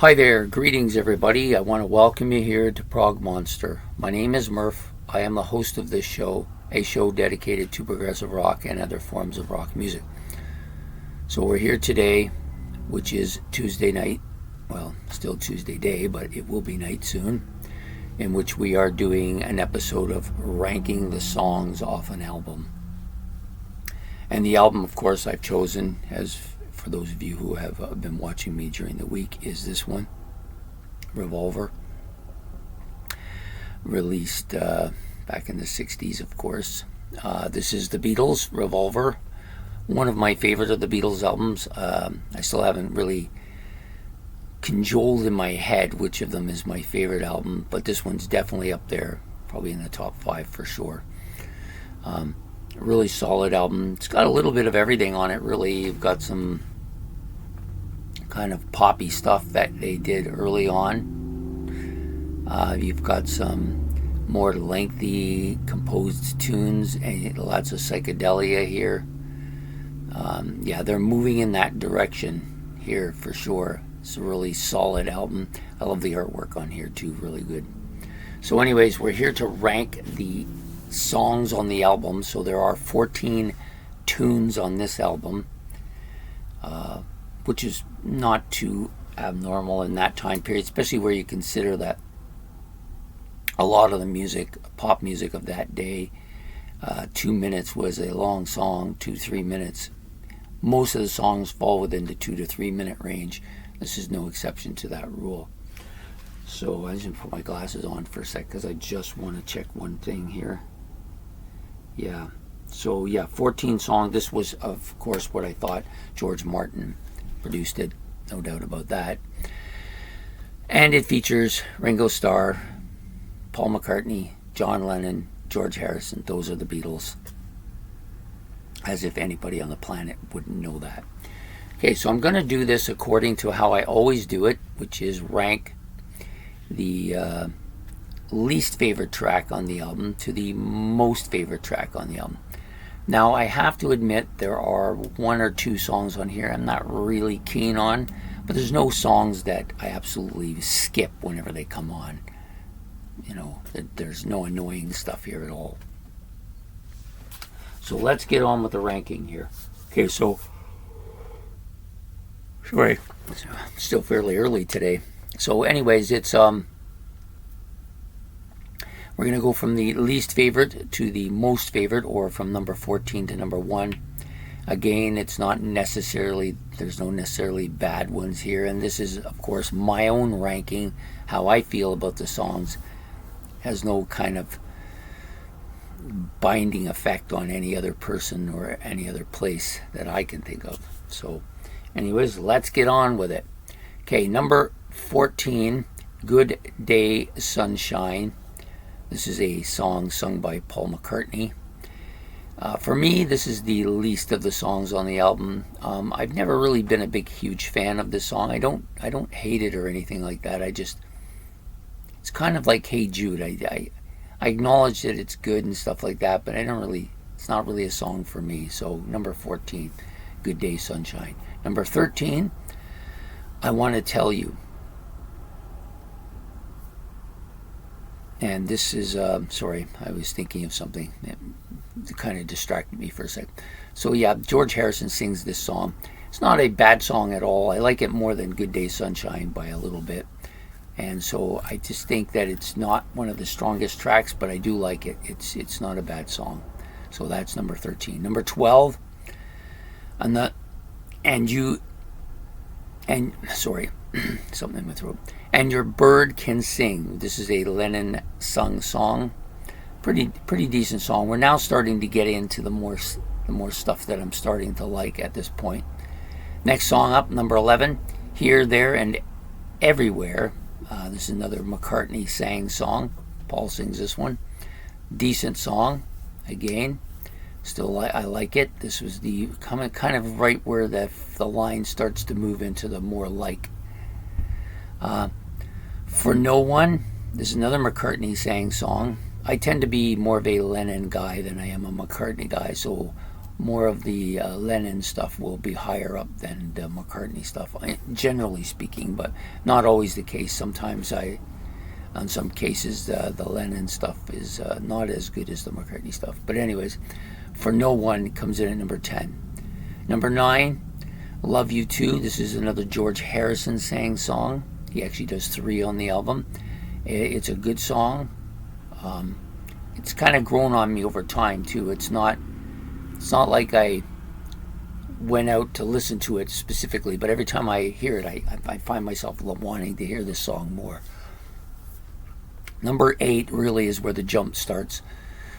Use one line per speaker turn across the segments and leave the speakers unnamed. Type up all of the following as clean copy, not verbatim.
Hi there, greetings everybody. I want to welcome you here to Prog Monster. My name is Murph. I am the host of this show, a show dedicated to progressive rock and other forms of rock music. So we're here today, which is Tuesday night. Well, still Tuesday day, but it will be night soon, in which we are doing an episode of ranking the songs off an album. And the album, of course, I've chosen, as for those of you who have been watching me during the week, is this one, Revolver. Released back in the 60s, of course. This is the Beatles, Revolver. One of my favorite of the Beatles albums. I still haven't really conjoled in my head which of them is my favorite album, but this one's definitely up there, probably in the top 5 for sure. Really solid album. It's got a little bit of everything on it, really. You've got some kind of poppy stuff that they did early on. You've got some more lengthy composed tunes and lots of psychedelia here. Yeah, they're moving in that direction here for sure. It's a really solid album. I love the artwork on here too, really good. So anyways, we're here to rank the songs on the album. So there are 14 tunes on this album, which is not too abnormal in that time period, especially where you consider that a lot of the music, pop music of that day, 2 minutes was a long song, 2-3 minutes. Most of the songs fall within the 2 to 3 minute range. This is no exception to that rule. So I just put my glasses on for a sec because I just want to check one thing here. Yeah, so yeah, 14 songs. This was, of course, what I thought. George Martin produced it, no doubt about that. And it features Ringo Starr, Paul McCartney, John Lennon, George Harrison. Those are the Beatles. As if anybody on the planet wouldn't know that. Okay, so I'm going to do this according to how I always do it, which is rank the least favorite track on the album to the most favorite track on the album. Now, I have to admit there are 1 or 2 songs on here I'm not really keen on, but there's no songs that I absolutely skip whenever they come on. You know, there's no annoying stuff here at all. So let's get on with the ranking here. Okay, so sorry, it's still fairly early today. So anyways, it's we're going to go from the least favorite to the most favorite, or from number 14 to number 1. Again, it's not necessarily, there's no necessarily bad ones here, and this is, of course, my own ranking. How I feel about the songs has no kind of binding effect on any other person or any other place that I can think of. So anyways, let's get on with it. Okay, number 14, Good Day Sunshine. This is a song sung by Paul McCartney. For me, this is the least of the songs on the album. I've never really been a big, huge fan of this song. I don't hate it or anything like that. It's kind of like Hey Jude. I acknowledge that it's good and stuff like that, but it's not really a song for me. So number 14, Good Day Sunshine. Number 13, I Want to Tell You. And this is, sorry, I was thinking of something that kind of distracted me for a sec. So yeah, George Harrison sings this song. It's not a bad song at all. I like it more than Good Day Sunshine by a little bit. And so I just think that it's not one of the strongest tracks, but I do like it. It's not a bad song. So that's number 13. Number 12, something in my throat. And Your Bird Can Sing. This is a Lennon sung song. Pretty decent song. We're now starting to get into the more stuff that I'm starting to like at this point. Next song up, number 11, Here, There, and Everywhere. This is another McCartney sang song. Paul sings this one. Decent song. Again, still I like it. This was the kind of right where the line starts to move into the more like. For No One, this is another McCartney sang song. I tend to be more of a Lennon guy than I am a McCartney guy, so more of the Lennon stuff will be higher up than the McCartney stuff, generally speaking, but not always the case. Sometimes on some cases, the Lennon stuff is not as good as the McCartney stuff. But anyways, For No One comes in at number 10. Number 9, Love You Too. This is another George Harrison sang song. He actually does 3 on the album. It's a good song. It's kind of grown on me over time too. It's not like I went out to listen to it specifically, but every time I hear it, I find myself wanting to hear this song more. Number 8 really is where the jump starts.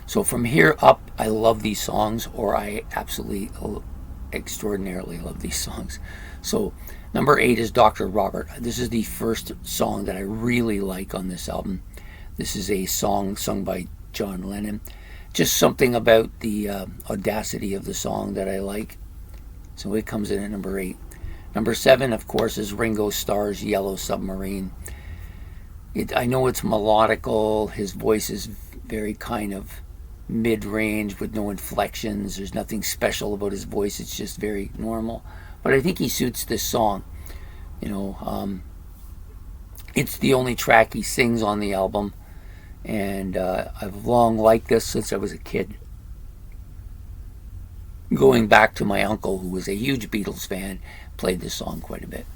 So from here up, I love these songs, or I absolutely extraordinarily love these songs. So number 8 is Dr. Robert. This is the first song that I really like on this album. This is a song sung by John Lennon. Just something about the audacity of the song that I like. So it comes in at number 8. Number 7, of course, is Ringo Starr's Yellow Submarine. I know it's melodical. His voice is very kind of mid-range with no inflections. There's nothing special about his voice. It's just very normal. But I think he suits this song. It's the only track he sings on the album. And I've long liked this since I was a kid. Going back to my uncle, who was a huge Beatles fan, played this song quite a bit.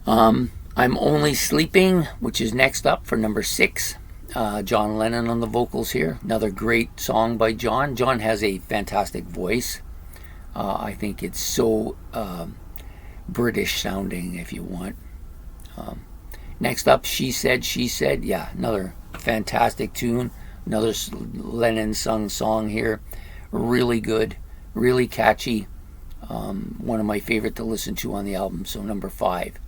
I'm Only Sleeping, which is next up for number 6. John Lennon on the vocals here. Another great song by John. John has a fantastic voice. I think it's so British sounding, if you want. Next up, She Said, She Said. Yeah, another fantastic tune. Another Lennon sung song here. Really good, really catchy. One of my favorite to listen to on the album. So number 5.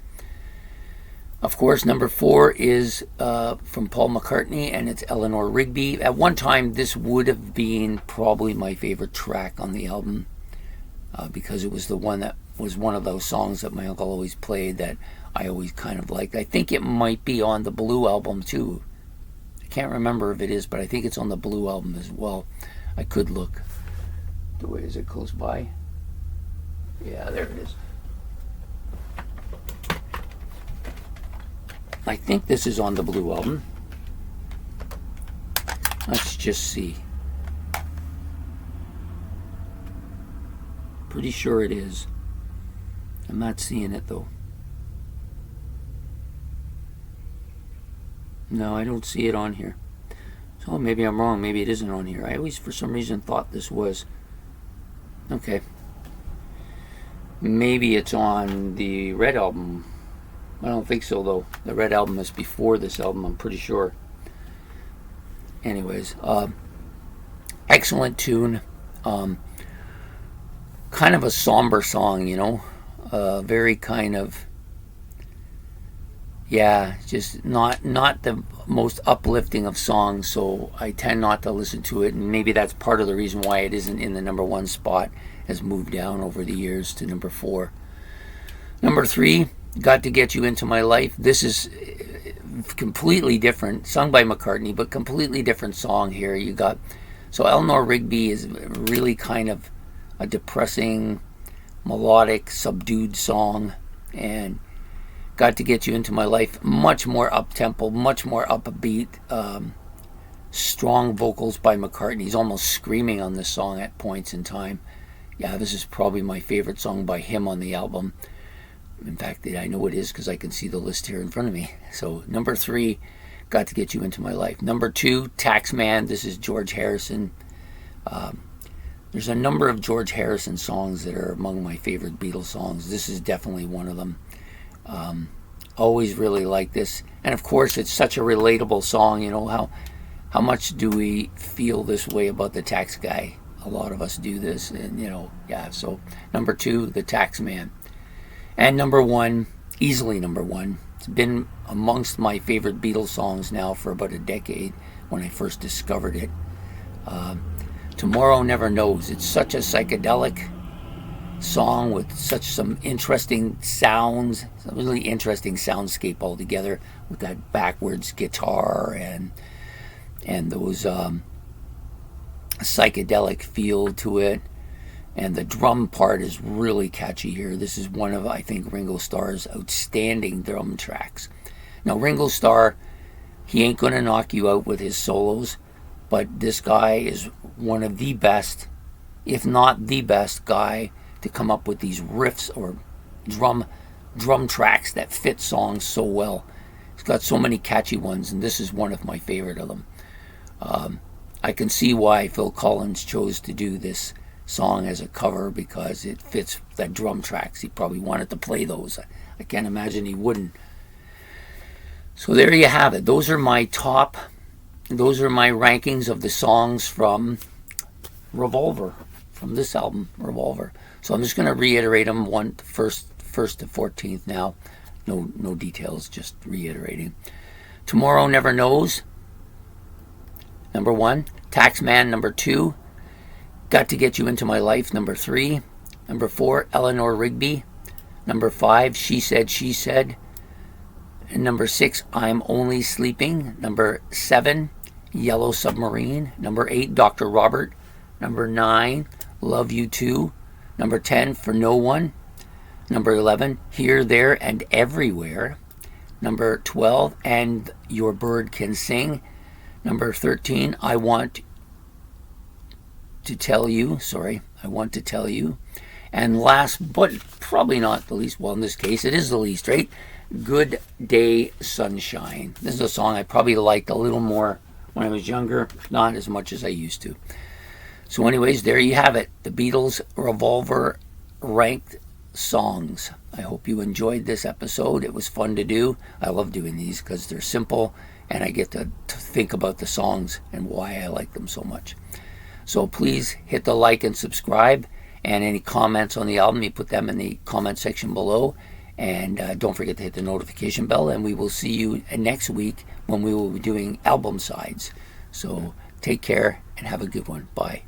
Of course, number 4 is from Paul McCartney, and it's Eleanor Rigby. At one time, this would have been probably my favorite track on the album because it was the one that was one of those songs that my uncle always played that I always kind of liked. I think it might be on the Blue album too. I can't remember if it is, but I think it's on the Blue album as well. I could look. Is it close by? Yeah, there it is. I think this is on the Blue album. Let's just see. Pretty sure it is. I'm not seeing it though. No, I don't see it on here. So maybe I'm wrong. Maybe it isn't on here. I always, for some reason, thought this was. Okay. Maybe it's on the Red album. I don't think so, though. The Red album is before this album, I'm pretty sure. Anyways, excellent tune. Kind of a somber song, very kind of, just not the most uplifting of songs, so I tend not to listen to it, and maybe that's part of the reason why it isn't in the number 1 spot, has moved down over the years to number 4. Number 3, Got to Get You Into My Life. This is completely different, sung by McCartney, but completely different song here. So Eleanor Rigby is really kind of a depressing, melodic, subdued song, and Got to Get You Into My Life, much more up-tempo, much more upbeat, strong vocals by McCartney. He's almost screaming on this song at points in time. Yeah, this is probably my favorite song by him on the album. In fact, I know it is because I can see the list here in front of me. So number 3, Got to Get You Into My Life. Number 2, Taxman. This is George Harrison. There's a number of George Harrison songs that are among my favorite Beatles songs. This is definitely one of them. Always really like this. And of course, it's such a relatable song. How much do we feel this way about the tax guy? A lot of us do this. And, so number 2, The Taxman. And number 1, easily number 1. It's been amongst my favorite Beatles songs now for about a decade when I first discovered it. Tomorrow Never Knows. It's such a psychedelic song with some interesting sounds, some really interesting soundscape altogether with that backwards guitar and those psychedelic feel to it. And the drum part is really catchy here. This is one of, I think, Ringo Starr's outstanding drum tracks. Now, Ringo Starr, he ain't going to knock you out with his solos, but this guy is one of the best, if not the best guy to come up with these riffs or drum tracks that fit songs so well. He's got so many catchy ones, and this is one of my favorite of them. I can see why Phil Collins chose to do this song as a cover, because it fits that drum tracks. He probably wanted to play those. I can't imagine he wouldn't. So there you have it. Those are my rankings of the songs from Revolver, from this album, Revolver. So I'm just going to reiterate them, first to 14th now. No details, just reiterating. Tomorrow Never Knows, number 1. Taxman, number 2. Got to Get You Into My Life, number 3. Number 4, Eleanor Rigby. Number 5, She Said, She Said. And number 6, I'm Only Sleeping. Number 7, Yellow Submarine. Number 8, Dr. Robert. Number 9, Love You Too. Number 10, For No One. Number 11, Here, There, and Everywhere. Number 12, And Your Bird Can Sing. Number 13, I Want to Tell You. And last, but probably not the least, well, in this case, it is the least, right? Good Day Sunshine. This is a song I probably liked a little more when I was younger, not as much as I used to. So anyways, there you have it. The Beatles Revolver ranked songs. I hope you enjoyed this episode. It was fun to do. I love doing these because they're simple and I get to think about the songs and why I like them so much. So please hit the like and subscribe, and any comments on the album, you put them in the comment section below. And don't forget to hit the notification bell, and we will see you next week when we will be doing album sides. So take care and have a good one. Bye.